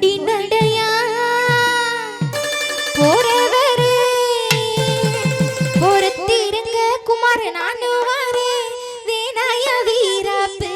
பொடி நடையா போறவரே பொறுத்திருங்க குமார் நானு வாரே வேணாய வீராப்பு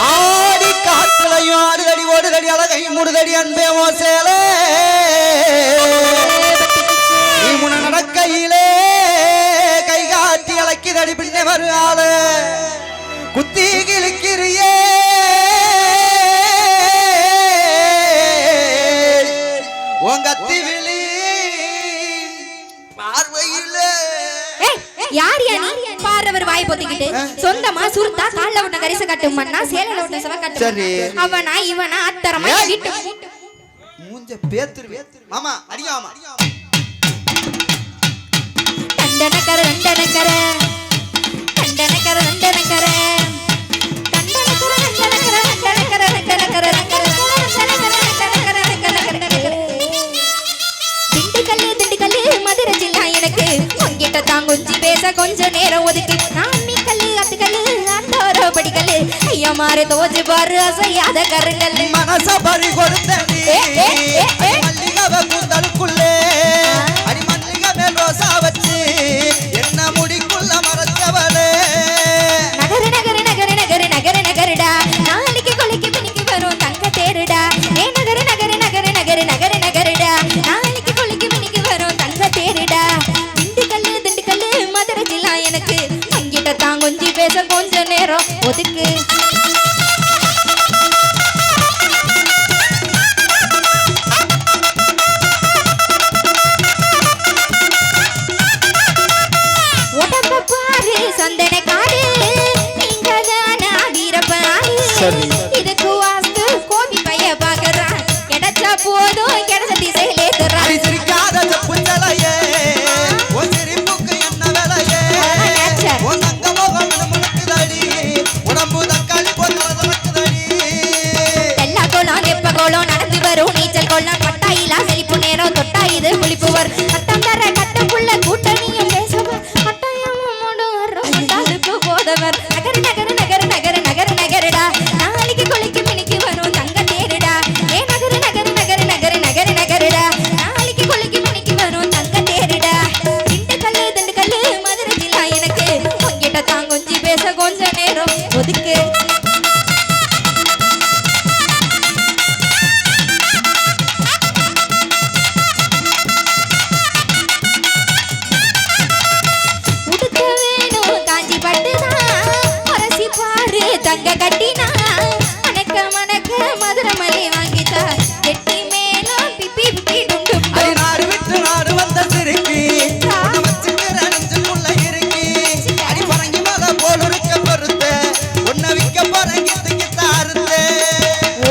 ஆடி காத்துலையும் ஆடுதடி ஓடுதடி அழகை முடுதடி அன்பே மோசேலே நீ முன நடக்கையிலே கை காட்டி அழைக்குதடி பின்னே வருகால குத்தி கிழிக்கிறியே உங்கத்தி விழி பார்வையிலே யார் யானி பாரவர் வாய் பொத்திக்கிட்டு சொந்தமா சுருத்தா கால்ல விட்ட கரிச கட்டுமன்னா சேலைல விட்ட சவ கட்டு சரி அவனா இவனா அத்தரமா வீட்டு மூஞ்ச பேத்துரு மாமா அடியாமா தண்டனக்கர தண்டனக்கர தண்டனக்கர தண்டனக்கர மதுரை ஜில்லா எனக்கு உங்கிட்ட தாங்குஞ்சி பேச கொஞ்ச நேரம் ஒதுக்கி நாமி கல்லு அத்துக்கல்லு அந்தோரோ படிக்கல்லு ஐயா மாறு தோச்சு பாரு அசையாத கருங்கல்லு மனச பறி கொடுத்தடி மல்லிகை கூந்தலுக்குள்ளே அடி மல்லிகை மேல் ரோசா வச்சு பேச கொஞ்ச நேரம் ஒதுக்கு. உடம்ப பாரு சந்தனக்காரு, நீங்க தானா வீரப்பாரு. இதுக்கு வாஸ்து கோபி பைய பாக்குறான், கிடைச்சா போதும் கிடைச்ச திசையிலே தர்றான். அடி சிரிக்காத செப்பு தலையே, உன் சிரிப்புக்கு என்ன வேலையே? உன் தங்க முகம் முணுக்குதடி, உடம்பு தக்காளி போல தலக்குதடி. எல்லா கோலம் எப்ப கோலம் நடந்து வரும் நீச்சல் கோலம், பட்டாயிலா செழிப்பு நேரம் தொட்டா இது குளிப்பு வரும். கட்டம் தர கட்டப்புள்ள கூட்டணியும் பேசவர், கட்டாயமும் அதுக்கு போதவர். நகர நகர நகர நகர நகர நகரடா, நாளைக்கு கொலைக்கு மினிக்கு வரும் தங்க தேருடா. ஏ நகர நகர நகர நகர நகர நகரடா, நாளைக்கு கொலைக்கு மினிக்கு வரும் தங்க தேருடா. திண்டுக்கல்லு மதுரை ஜில்லா எனக்கு, உங்கிட்ட தான் கொஞ்சி பேச கொஞ்ச நேரம் ஒதுக்கு. உடுக்க வேணும் காஞ்சி பட்டுதான், அரசி பாரு தங்க கட்டினா. மணக்க மணக்க மதுரை மல்லி வாங்கிட்டா, கெட்டி மேலும் பிப்பி பிப்பி டும் டும் அடி டும். நாடு விட்டு நாடு வந்த சிரிக்கி, உன்னை வச்சுக்கிற நெஞ்சுக்குள்ள இருக்கி. அடி பரங்கி மலை போல் இருக்க பொறுத்து, உன்னை விக்க போறேன் கித்து கித்த அறுத்து.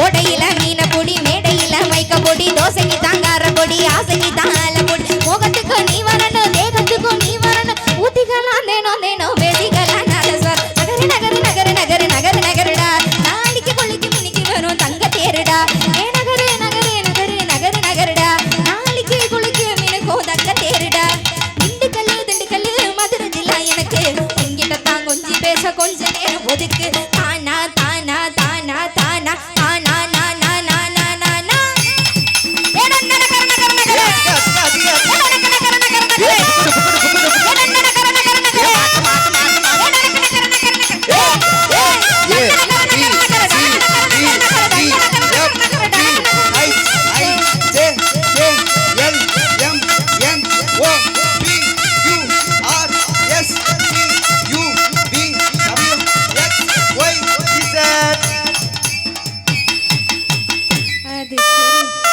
ஓடையில மீன பொடி, மேடையில மைக்க பொடி, தோசைக்கு தாங்கார பொடி, ஆசைக்கு தால பொடி. முகத்துக்கு நீ வரணும், தேகத்துக்கும் நீ வரணும், ஊத்திக்கலாம் தேனோம் தேனோம் வேதிக்கலாம் நாதஸ்வர். நகர நகர நகர நகர நகர நகரடா, நாளைக்கு கொள்ளைக்கு மினிக்கு வரும் தங்க தேருடா. ஏ நகர நகர நகர நகர நகரடா, நாளைக்கு கொள்ளைக்கு மினுக்கும் தங்க தேருடா. திண்டுக்கல்லு மதுரை ஜில்லா எனக்கு, உங்கிட்ட தான் கொஞ்சி பேச கொஞ்ச நேரம் ஒதுக்கு. தானா தானா தானா தானா தானா நா நா நா நா நா நா. ஏ நகர நகர நகர நகர. ஏ நகர நகர நகர நகர. ஏ நகர நகர நகர நகர. அது சரி.